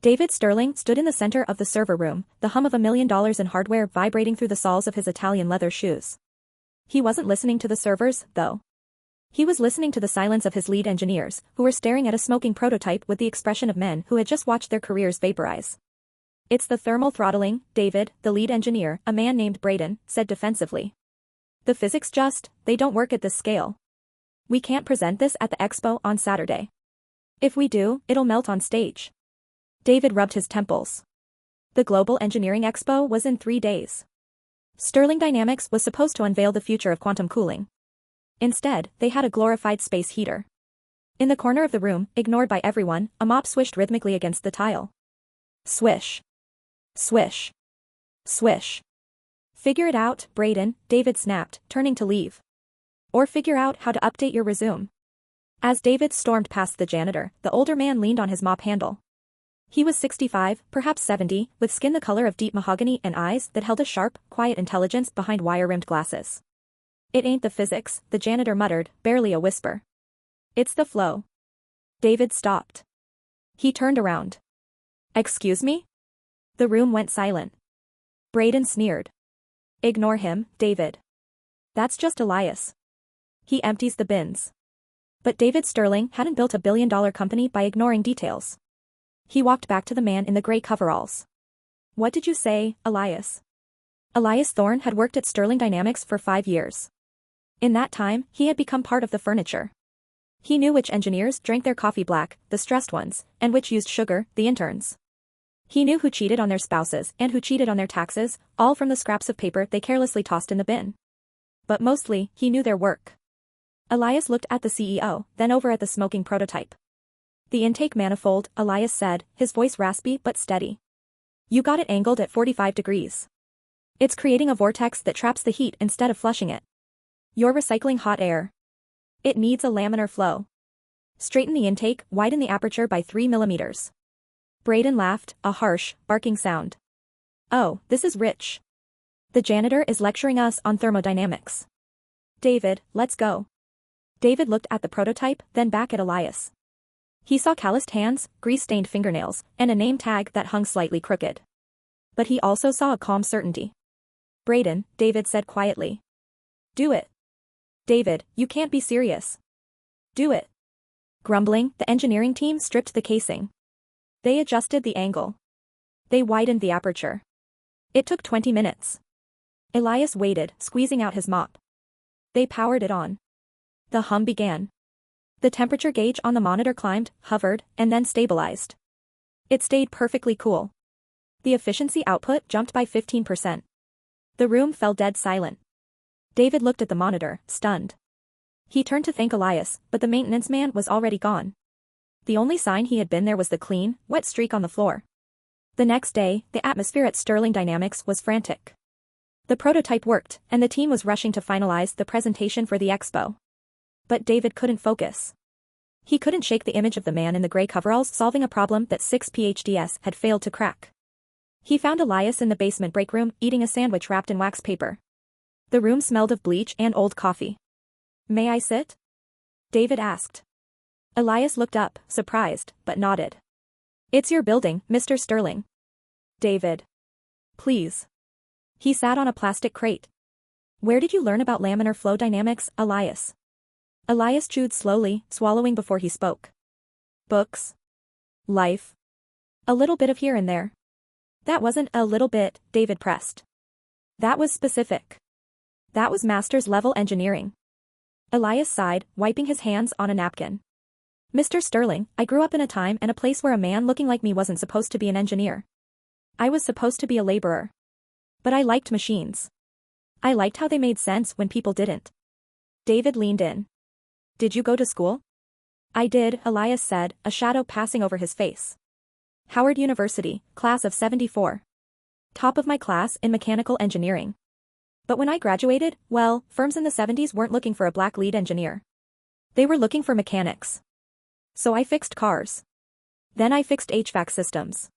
David Sterling stood in the center of the server room, the hum of $1 million in hardware vibrating through the soles of his Italian leather shoes. He wasn't listening to the servers, though. He was listening to the silence of his lead engineers, who were staring at a smoking prototype with the expression of men who had just watched their careers vaporize. "It's the thermal throttling, David," the lead engineer, a man named Braden, said defensively. "The physics they don't work at this scale. We can't present this at the expo on Saturday. If we do, it'll melt on stage." David rubbed his temples. The Global Engineering Expo was in 3 days. Sterling Dynamics was supposed to unveil the future of quantum cooling. Instead, they had a glorified space heater. In the corner of the room, ignored by everyone, a mop swished rhythmically against the tile. Swish. Swish. Swish. "Figure it out, Braden," David snapped, turning to leave. "Or figure out how to update your resume." As David stormed past the janitor, the older man leaned on his mop handle. He was 65, perhaps 70, with skin the color of deep mahogany and eyes that held a sharp, quiet intelligence behind wire-rimmed glasses. "It ain't the physics," the janitor muttered, barely a whisper. "It's the flow." David stopped. He turned around. "Excuse me?" The room went silent. Braden sneered. "Ignore him, David. That's just Elias. He empties the bins." But David Sterling hadn't built a billion-dollar company by ignoring details. He walked back to the man in the gray coveralls. "What did you say, Elias?" Elias Thorne had worked at Sterling Dynamics for 5 years. In that time, he had become part of the furniture. He knew which engineers drank their coffee black, the stressed ones, and which used sugar, the interns. He knew who cheated on their spouses and who cheated on their taxes, all from the scraps of paper they carelessly tossed in the bin. But mostly, he knew their work. Elias looked at the CEO, then over at the smoking prototype. "The intake manifold," Elias said, his voice raspy but steady. "You got it angled at 45 degrees. It's creating a vortex that traps the heat instead of flushing it. You're recycling hot air. It needs a laminar flow. Straighten the intake, widen the aperture by 3 millimeters." Braden laughed, a harsh, barking sound. "Oh, this is rich. The janitor is lecturing us on thermodynamics. David, let's go." David looked at the prototype, then back at Elias. He saw calloused hands, grease-stained fingernails, and a name tag that hung slightly crooked. But he also saw a calm certainty. "Braden," David said quietly. "Do it." "David, you can't be serious." "Do it." Grumbling, the engineering team stripped the casing. They adjusted the angle. They widened the aperture. It took 20 minutes. Elias waited, squeezing out his mop. They powered it on. The hum began. The temperature gauge on the monitor climbed, hovered, and then stabilized. It stayed perfectly cool. The efficiency output jumped by 15%. The room fell dead silent. David looked at the monitor, stunned. He turned to thank Elias, but the maintenance man was already gone. The only sign he had been there was the clean, wet streak on the floor. The next day, the atmosphere at Sterling Dynamics was frantic. The prototype worked, and the team was rushing to finalize the presentation for the expo. But David couldn't focus. He couldn't shake the image of the man in the gray coveralls solving a problem that 6 PhDs had failed to crack. He found Elias in the basement break room eating a sandwich wrapped in wax paper. The room smelled of bleach and old coffee. "May I sit?" David asked. Elias looked up, surprised, but nodded. "It's your building, Mr. Sterling." "David. Please." He sat on a plastic crate. "Where did you learn about laminar flow dynamics, Elias?" Elias chewed slowly, swallowing before he spoke. "Books. Life. A little bit of here and there." "That wasn't a little bit," David pressed. "That was specific. That was master's level engineering." Elias sighed, wiping his hands on a napkin. "Mr. Sterling, I grew up in a time and a place where a man looking like me wasn't supposed to be an engineer. I was supposed to be a laborer. But I liked machines. I liked how they made sense when people didn't." David leaned in. "Did you go to school?" "I did," Elias said, a shadow passing over his face. "Howard University, class of 74. Top of my class in mechanical engineering. But when I graduated, well, firms in the 70s weren't looking for a black lead engineer. They were looking for mechanics. So I fixed cars. Then I fixed HVAC systems.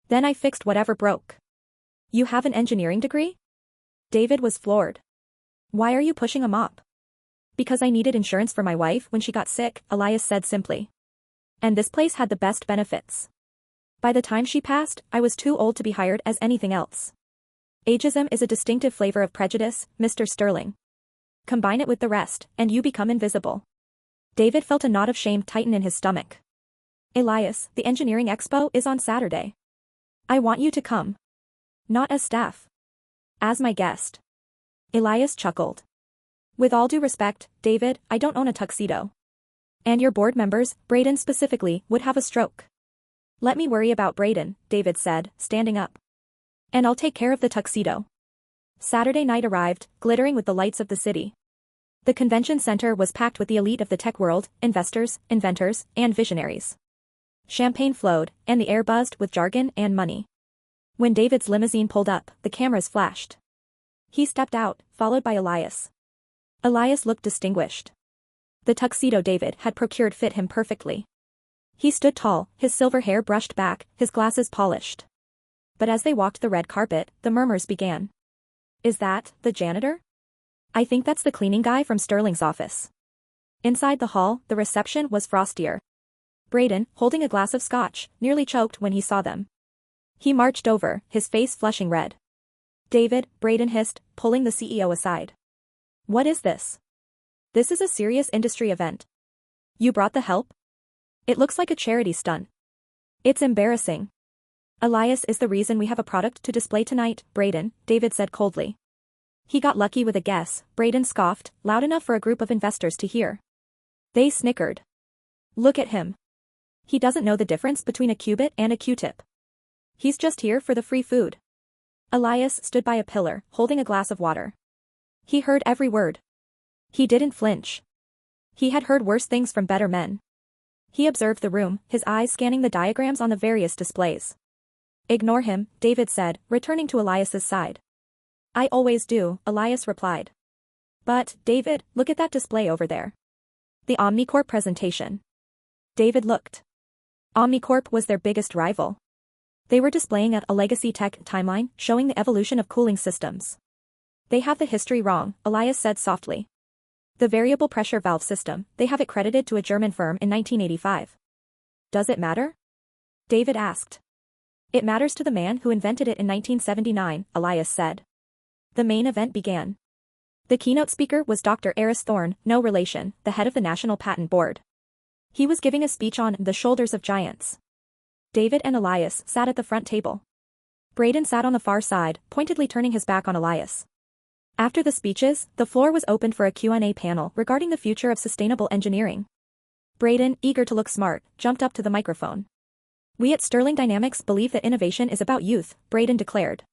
Then I fixed whatever broke." "You have an engineering degree?" David was floored. "Why are you pushing a mop?" "Because I needed insurance for my wife when she got sick," Elias said simply. "And this place had the best benefits. By the time she passed, I was too old to be hired as anything else. Ageism is a distinctive flavor of prejudice, Mr. Sterling. Combine it with the rest, and you become invisible. David felt a knot of shame tighten in his stomach. Elias, the Engineering Expo is on Saturday. I want you to come. Not as staff. As my guest. Elias chuckled. With all due respect, David, I don't own a tuxedo. And your board members, Braden specifically, would have a stroke. Let me worry about Braden, David said, standing up. And I'll take care of the tuxedo. Saturday night arrived, glittering with the lights of the city. The convention center was packed with the elite of the tech world, investors, inventors, and visionaries. Champagne flowed, and the air buzzed with jargon and money. When David's limousine pulled up, the cameras flashed. He stepped out, followed by Elias. Elias looked distinguished. The tuxedo David had procured fit him perfectly. He stood tall, his silver hair brushed back, his glasses polished. But as they walked the red carpet, the murmurs began. Is that the janitor? I think that's the cleaning guy from Sterling's office. Inside the hall, the reception was frostier. Braden, holding a glass of scotch, nearly choked when he saw them. He marched over, his face flushing red. David, Braden hissed, pulling the CEO aside. What is this? This is a serious industry event. You brought the help? It looks like a charity stunt. It's embarrassing. Elias is the reason we have a product to display tonight, Braden, David said coldly. He got lucky with a guess, Braden scoffed, loud enough for a group of investors to hear. They snickered. Look at him. He doesn't know the difference between a cubit and a Q-tip. He's just here for the free food. Elias stood by a pillar, holding a glass of water. He heard every word. He didn't flinch. He had heard worse things from better men. He observed the room, his eyes scanning the diagrams on the various displays. Ignore him, David said, returning to Elias's side. I always do, Elias replied. But, David, look at that display over there. The Omnicorp presentation. David looked. Omnicorp was their biggest rival. They were displaying a legacy tech timeline, showing the evolution of cooling systems. They have the history wrong, Elias said softly. The variable pressure valve system, they have it credited to a German firm in 1985. Does it matter? David asked. It matters to the man who invented it in 1979, Elias said. The main event began. The keynote speaker was Dr. Elias Thorne, no relation, the head of the National Patent Board. He was giving a speech on the shoulders of giants. David and Elias sat at the front table. Braden sat on the far side, pointedly turning his back on Elias. After the speeches, the floor was opened for a Q&A panel regarding the future of sustainable engineering. Braden, eager to look smart, jumped up to the microphone. We at Sterling Dynamics believe that innovation is about youth, Braden declared.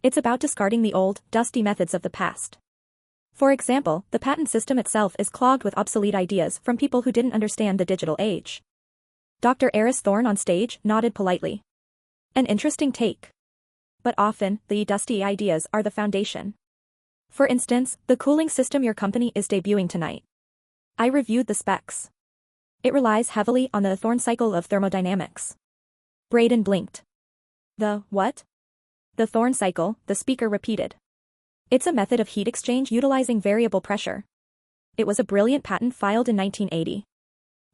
It's about discarding the old, dusty methods of the past. For example, the patent system itself is clogged with obsolete ideas from people who didn't understand the digital age. Dr. Elias Thorne on stage nodded politely. An interesting take. But often, the dusty ideas are the foundation. For instance, the cooling system your company is debuting tonight. I reviewed the specs. It relies heavily on the Thorne cycle of thermodynamics. Braden blinked. The what? The Thorne cycle, the speaker repeated. It's a method of heat exchange utilizing variable pressure. It was a brilliant patent filed in 1980.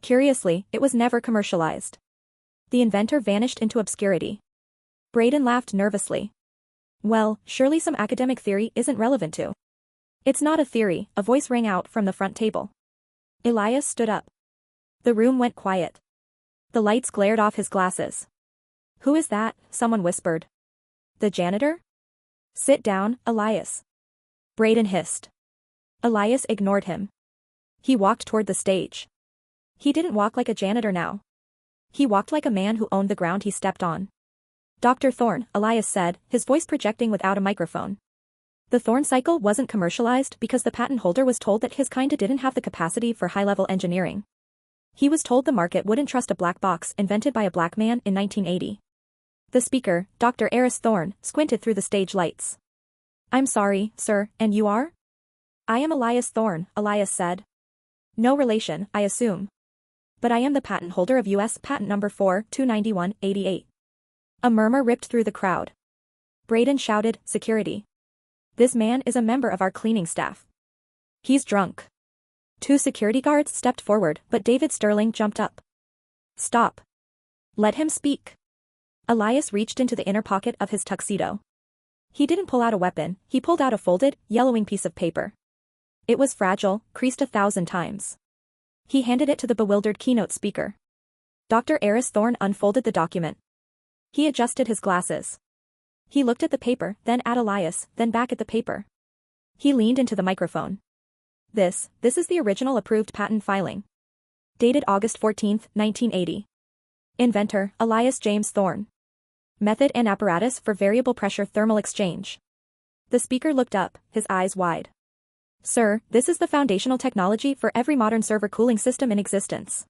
Curiously, it was never commercialized. The inventor vanished into obscurity. Braden laughed nervously. Well, surely some academic theory isn't relevant to. It's not a theory, a voice rang out from the front table. Elias stood up. The room went quiet. The lights glared off his glasses. Who is that? Someone whispered. The janitor? Sit down, Elias. Braden hissed. Elias ignored him. He walked toward the stage. He didn't walk like a janitor now. He walked like a man who owned the ground he stepped on. Dr. Thorne, Elias said, his voice projecting without a microphone. The Thorne cycle wasn't commercialized because the patent holder was told that his kind didn't have the capacity for high-level engineering. He was told the market wouldn't trust a black box invented by a black man in 1980. The speaker, Dr. Elias Thorne, squinted through the stage lights. I'm sorry, sir, and you are? I am Elias Thorne, Elias said. No relation, I assume. But I am the patent holder of U.S. patent number 429188. A murmur ripped through the crowd. Braden shouted, security. This man is a member of our cleaning staff. He's drunk. 2 security guards stepped forward, but David Sterling jumped up. Stop. Let him speak. Elias reached into the inner pocket of his tuxedo. He didn't pull out a weapon, he pulled out a folded, yellowing piece of paper. It was fragile, creased 1,000 times. He handed it to the bewildered keynote speaker. Dr. Elias Thorne unfolded the document. He adjusted his glasses. He looked at the paper, then at Elias, then back at the paper. He leaned into the microphone. This is the original approved patent filing. Dated August 14, 1980. Inventor, Elias James Thorne. Method and apparatus for variable pressure thermal exchange. The speaker looked up, his eyes wide. Sir, this is the foundational technology for every modern server cooling system in existence.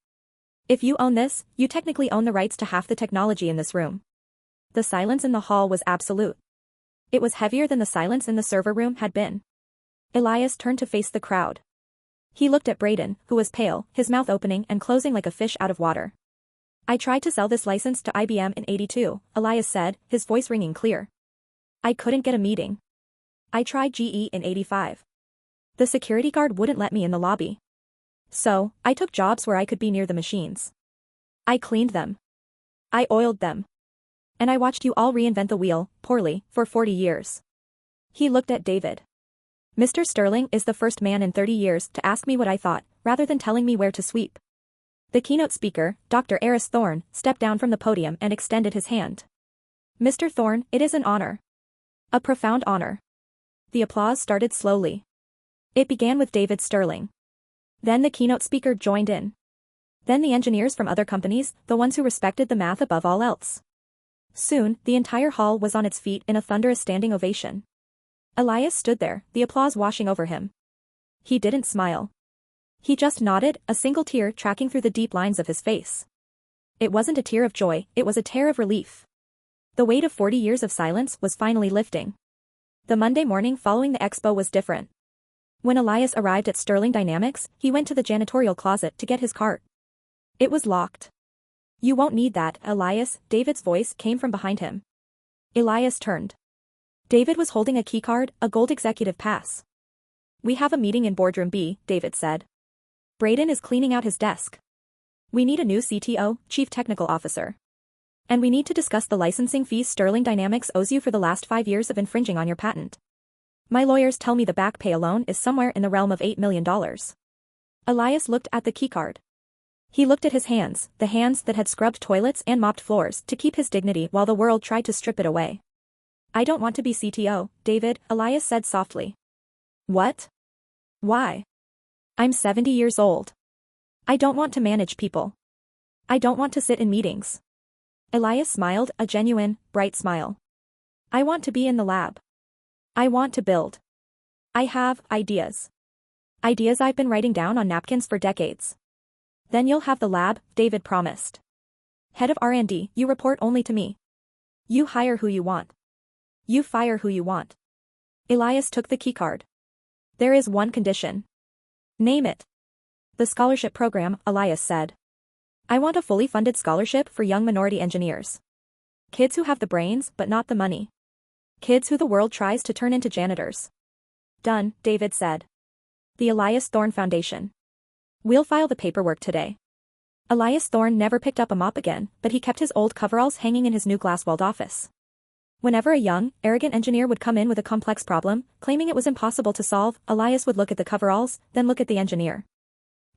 If you own this, you technically own the rights to half the technology in this room. The silence in the hall was absolute. It was heavier than the silence in the server room had been. Elias turned to face the crowd. He looked at Braden, who was pale, his mouth opening and closing like a fish out of water. I tried to sell this license to IBM in '82, Elias said, his voice ringing clear. I couldn't get a meeting. I tried GE in '85. The security guard wouldn't let me in the lobby. So, I took jobs where I could be near the machines. I cleaned them. I oiled them. And I watched you all reinvent the wheel, poorly, for 40 years. He looked at David. Mr. Sterling is the first man in 30 years to ask me what I thought, rather than telling me where to sweep. The keynote speaker, Dr. Elias Thorne, stepped down from the podium and extended his hand. Mr. Thorne, it is an honor. A profound honor. The applause started slowly. It began with David Sterling. Then the keynote speaker joined in. Then the engineers from other companies, the ones who respected the math above all else. Soon, the entire hall was on its feet in a thunderous standing ovation. Elias stood there, the applause washing over him. He didn't smile. He just nodded, a single tear tracking through the deep lines of his face. It wasn't a tear of joy, it was a tear of relief. The weight of 40 years of silence was finally lifting. The Monday morning following the expo was different. When Elias arrived at Sterling Dynamics, he went to the janitorial closet to get his cart. It was locked. You won't need that, Elias, David's voice came from behind him. Elias turned. David was holding a keycard, a gold executive pass. We have a meeting in boardroom B, David said. Braden is cleaning out his desk. We need a new CTO, Chief Technical Officer. And we need to discuss the licensing fees Sterling Dynamics owes you for the last 5 years of infringing on your patent. My lawyers tell me the back pay alone is somewhere in the realm of $8 million. Elias looked at the keycard. He looked at his hands, the hands that had scrubbed toilets and mopped floors to keep his dignity while the world tried to strip it away. I don't want to be CTO, David, Elias said softly. What? Why? I'm 70 years old. I don't want to manage people. I don't want to sit in meetings. Elias smiled, a genuine, bright smile. I want to be in the lab. I want to build. I have ideas. Ideas I've been writing down on napkins for decades. Then you'll have the lab, David promised. Head of R&D, you report only to me. You hire who you want. You fire who you want. Elias took the keycard. There is one condition. Name it. The scholarship program, Elias said. I want a fully funded scholarship for young minority engineers. Kids who have the brains but not the money. Kids who the world tries to turn into janitors. Done, David said. The Elias Thorne Foundation. We'll file the paperwork today. Elias Thorne never picked up a mop again, but he kept his old coveralls hanging in his new glass-walled office. Whenever a young, arrogant engineer would come in with a complex problem, claiming it was impossible to solve, Elias would look at the coveralls, then look at the engineer.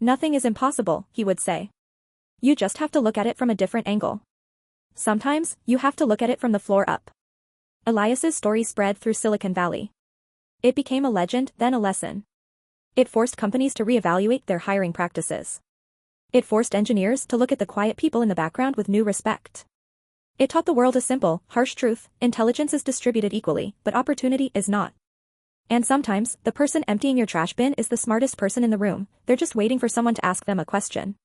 Nothing is impossible, he would say. You just have to look at it from a different angle. Sometimes, you have to look at it from the floor up. Elias's story spread through Silicon Valley. It became a legend, then a lesson. It forced companies to reevaluate their hiring practices. It forced engineers to look at the quiet people in the background with new respect. It taught the world a simple, harsh truth: intelligence is distributed equally, but opportunity is not. And sometimes, the person emptying your trash bin is the smartest person in the room, they're just waiting for someone to ask them a question.